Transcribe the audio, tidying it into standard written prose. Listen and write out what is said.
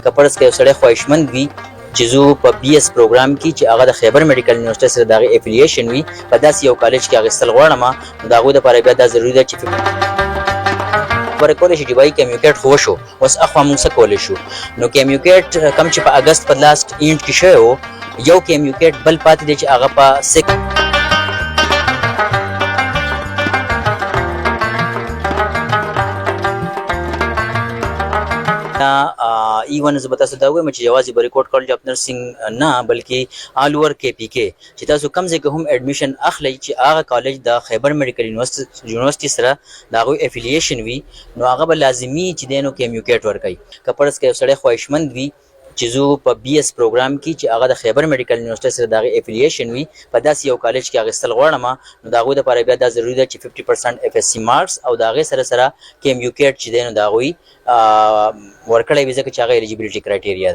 که فرض کړئ یو سړی خواهشمند وي چې زه په بي اس پروګرام کې چې هغه د خیبر میډیکل یونیورسيټي سره د هغې افیلیشن وي په داسې یو کالج کې اخیستل غواړم نو د هغوی دپاره بیا دا ضروري ده چې خبره کولی شي چې وایي کیمیوکیټ خو وشو اوس اخوا موږ څه کولی شو نو کیمیوکیټ کوم چې په اګست په لاست اینډ کې شوی و یو کیمیوکیټ بل پاتې دی چې هغه په ایون زه به تاسو ته وایم چې یوازې بریکوټ کالج اف نرسنګ نه بلکې آل اوور کې پی کې چې تاسو کوم ځای کې هم اډمیشن اخلئ چې هغه کالج د خیبر میډیکل یونیورسيټي سره د هغوی افیلیشن وي نو هغه به لازمي چې دی نو کیمیوکیټ ورکوي که فرض کړئ یو سړی خواهشمند وي چې زه په بي اس پروګرام کې چې هغه د خیبر میډیکل یونیورسيټي سره د هغې افیلیشن وي په داسې یو کالج کې اخیستل غواړم نو د هغوی دپاره بیا دا ضروري ده چې 50% اف اس سی مارکس او د هغې سره سره کیمیوکیټ چې دی نو د هغوی ورکړی وي ځکه چې هغه الیجیبلیټي کرایټیریا ده